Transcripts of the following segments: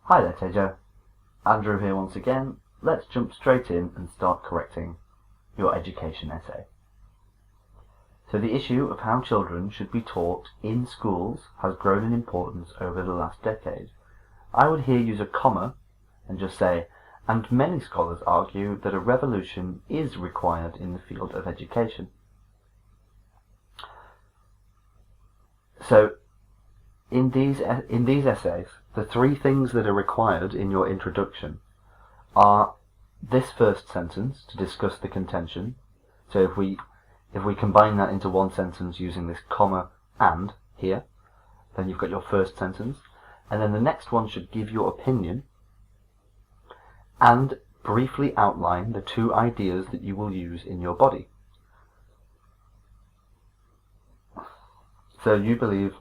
Hi there, Teja. Andrew here once again. Let's jump straight in and start correcting your education essay. So the issue of how children should be taught in schools has grown in importance over the last decade. I would here use a comma and just say, and many scholars argue that a revolution is required in the field of education. So in these essays, the three things that are required in your introduction are this first sentence to discuss the contention. So if we combine that into one sentence using this comma and here, then you've got your first sentence. And then the next one should give your opinion and briefly outline the two ideas that you will use in your body. So you believe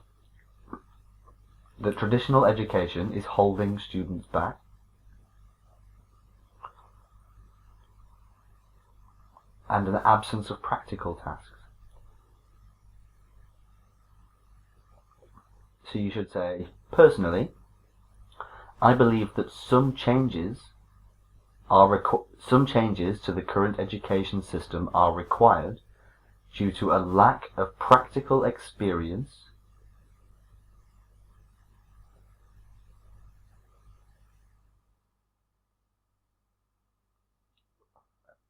that traditional education is holding students back, and an absence of practical tasks. So you should say, personally, I believe that some changes to the current education system are required due to a lack of practical experience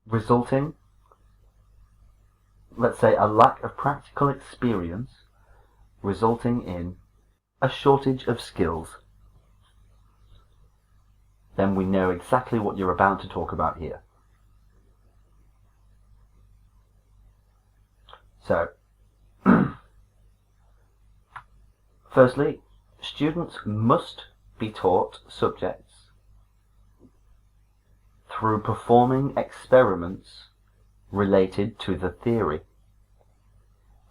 resulting, let's say, a lack of practical experience resulting in a shortage of skills. Then we know exactly what you're about to talk about here. So, firstly, students must be taught subjects through performing experiments related to the theory.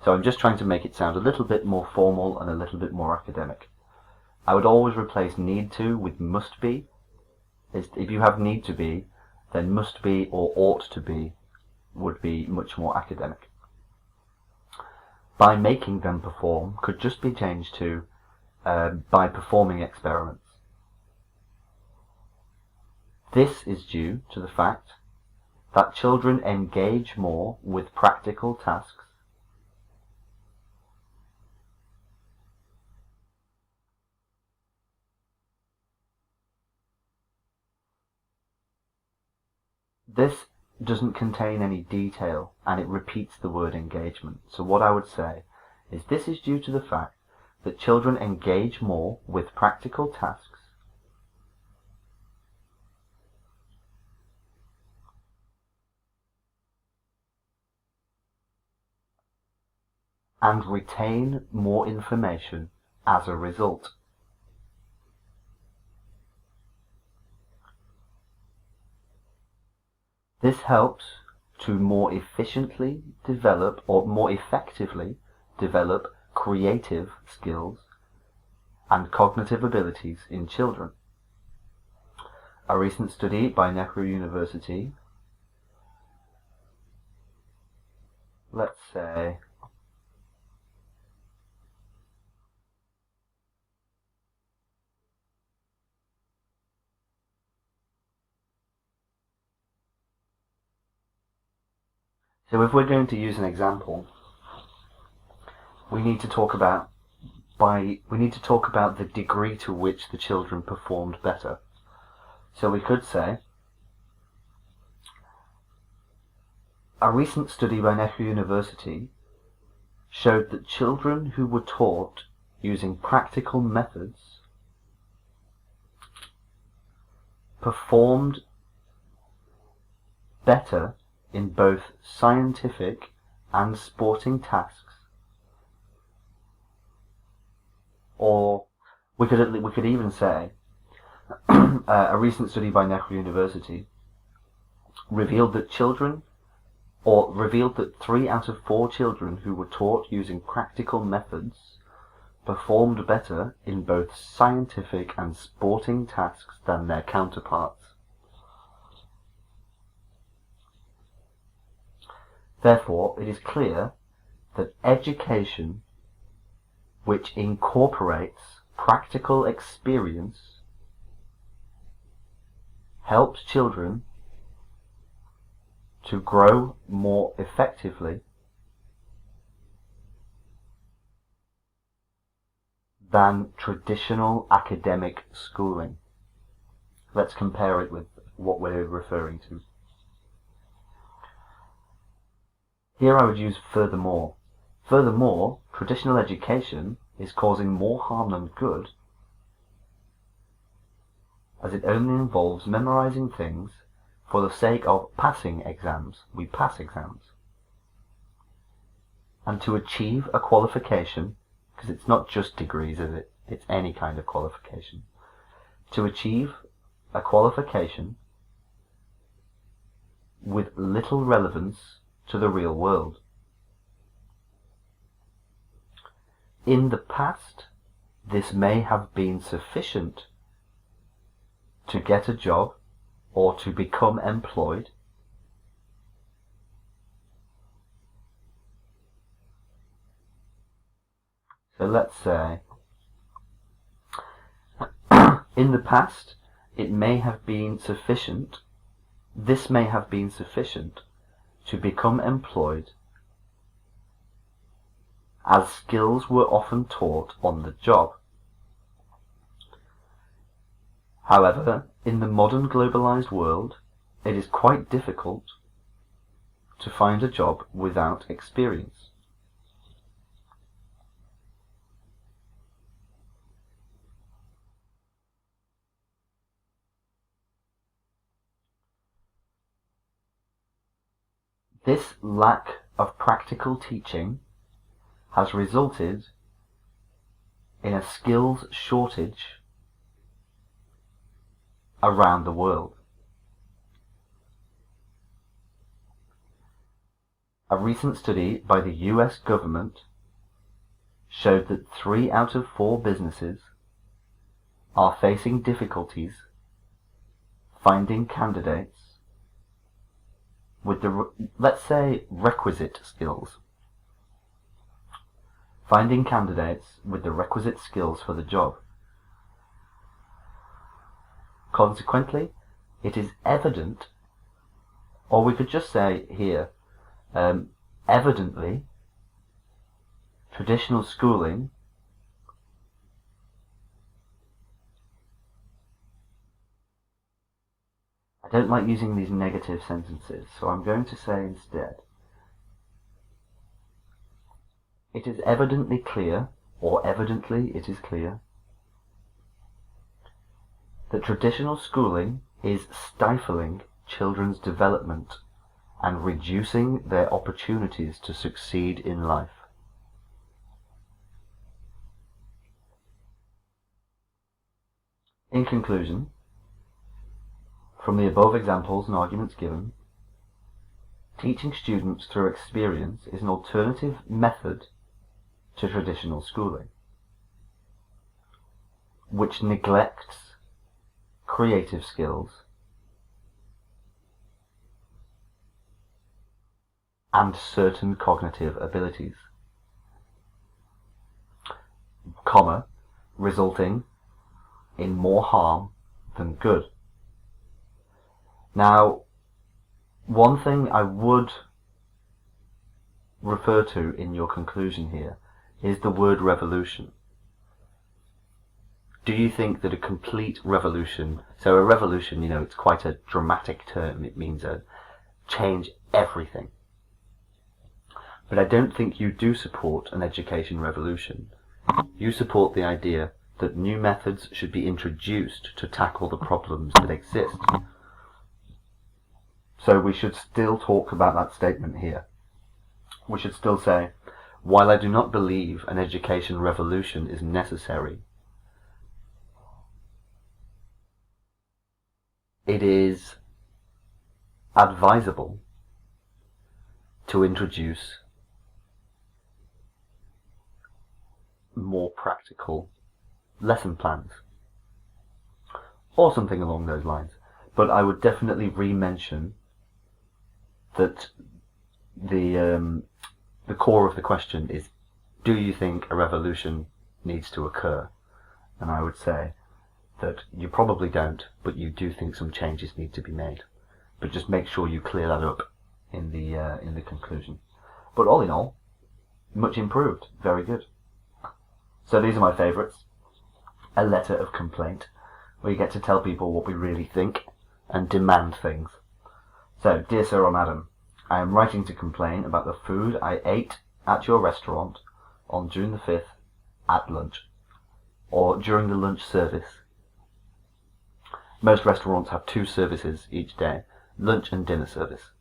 So I'm just trying to make it sound a little bit more formal and a little bit more academic. I would always replace need to with must be. If you have need to be, then must be or ought to be would be much more academic. By making them perform could just be changed to by performing experiments. This is due to the fact that children engage more with practical tasks This doesn't contain any detail, and it repeats the word engagement. So what I would say is this is due to the fact that children engage more with practical tasks and retain more information as a result. This helps to more efficiently develop or more effectively develop creative skills and cognitive abilities in children. A recent study by Nehru University, let's say, so if we're going to use an example, we need to talk about the degree to which the children performed better. So we could say, a recent study by Nehru University showed that children who were taught using practical methods performed better in both scientific and sporting tasks. Or we could even say a recent study by Nehru University revealed that 3 out of 4 children who were taught using practical methods performed better in both scientific and sporting tasks than their counterparts. Therefore, it is clear that education which incorporates practical experience helps children to grow more effectively than traditional academic schooling. Let's compare it with what we're referring to. Here I would use furthermore. Furthermore, traditional education is causing more harm than good, as it only involves memorizing things for the sake of passing exams. We pass exams. And to achieve a qualification, because it's not just degrees, is it? It's any kind of qualification. To achieve a qualification with little relevance to the real world. In the past, this may have been sufficient to get a job or to become employed. So let's say, in the past, it may have been sufficient, this may have been sufficient to become employed, as skills were often taught on the job. However, in the modern globalized world, it is quite difficult to find a job without experience. This lack of practical teaching has resulted in a skills shortage around the world. A recent study by the US government showed that 3 out of 4 businesses are facing difficulties finding candidates with the, let's say, requisite skills. Finding candidates with the requisite skills for the job. Consequently, it is evident, or we could just say here, evidently, traditional schooling I don't like using these negative sentences, so I'm going to say instead, it is evidently clear, or evidently it is clear, that traditional schooling is stifling children's development and reducing their opportunities to succeed in life. In conclusion, from the above examples and arguments given, teaching students through experience is an alternative method to traditional schooling, which neglects creative skills and certain cognitive abilities, resulting in more harm than good. Now, one thing I would refer to in your conclusion here is the word revolution. Do you think that a complete revolution, so a revolution, you know, it's quite a dramatic term, it means a change everything. But I don't think you do support an education revolution. You support the idea that new methods should be introduced to tackle the problems that exist. So we should still talk about that statement here. We should still say, while I do not believe an education revolution is necessary, it is advisable to introduce more practical lesson plans or something along those lines. But I would definitely re-mention that the core of the question is, do you think a revolution needs to occur? And I would say, that you probably don't, but you do think some changes need to be made. But just make sure you clear that up in the conclusion. But all in all, much improved. Very good. So these are my favourites. A letter of complaint, where you get to tell people what we really think and demand things. So, dear sir or madam, I am writing to complain about the food I ate at your restaurant on June the 5th at lunch, or during the lunch service. Most restaurants have 2 services each day, lunch and dinner service.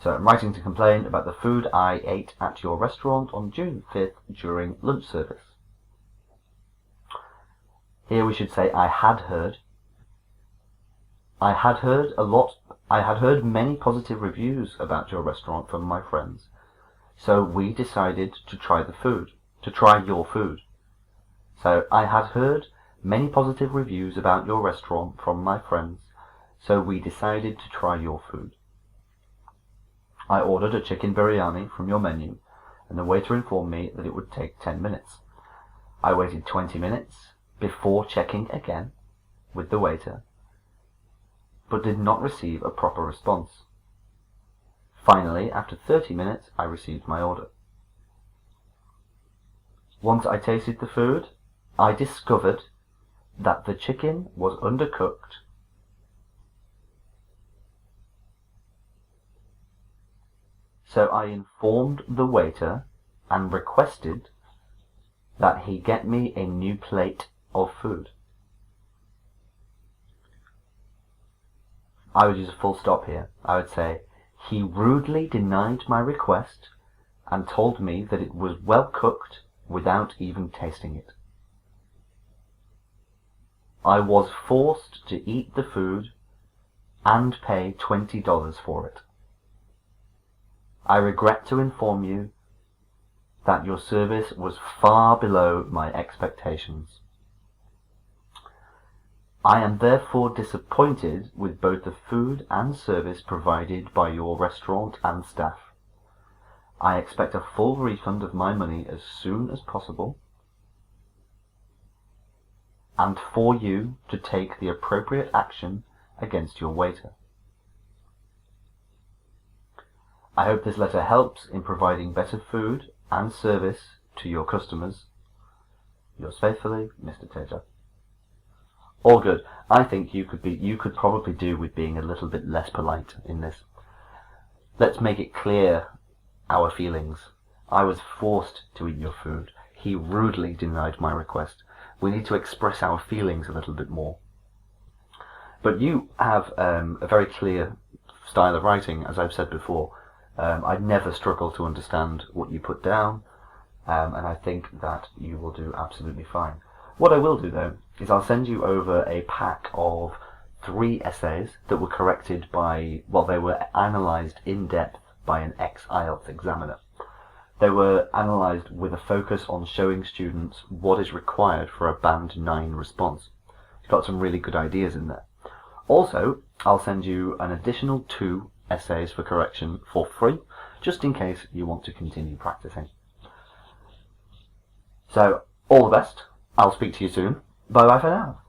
So I'm writing to complain about the food I ate at your restaurant on June 5th during lunch service. Here we should say I had heard many positive reviews about your restaurant from my friends, so we decided to try your food. So I had heard many positive reviews about your restaurant from my friends, so we decided to try your food. I ordered a chicken biryani from your menu, and the waiter informed me that it would take 10 minutes. I waited 20 minutes before checking again with the waiter, but did not receive a proper response. Finally, after 30 minutes, I received my order. Once I tasted the food, I discovered that the chicken was undercooked, so I informed the waiter and requested that he get me a new plate of food. I would use a full stop here. I would say, he rudely denied my request and told me that it was well cooked without even tasting it. I was forced to eat the food and pay $20 for it. I regret to inform you that your service was far below my expectations. I am therefore disappointed with both the food and service provided by your restaurant and staff. I expect a full refund of my money as soon as possible, and for you to take the appropriate action against your waiter. I hope this letter helps in providing better food and service to your customers. Yours faithfully, Mr. Teja. All good. I think you could probably do with being a little bit less polite in this. Let's make it clear our feelings. I was forced to eat your food. He rudely denied my request. We need to express our feelings a little bit more. But you have a very clear style of writing, as I've said before. I'd never struggle to understand what you put down, and I think that you will do absolutely fine. What I will do, though, is I'll send you over a pack of 3 essays that were corrected by, well, they were analysed in depth by an ex-IELTS examiner. They were analysed with a focus on showing students what is required for a Band 9 response. It's got some really good ideas in there. Also, I'll send you an additional 2 essays for correction for free, just in case you want to continue practicing. So, all the best. I'll speak to you soon. Bye bye for now.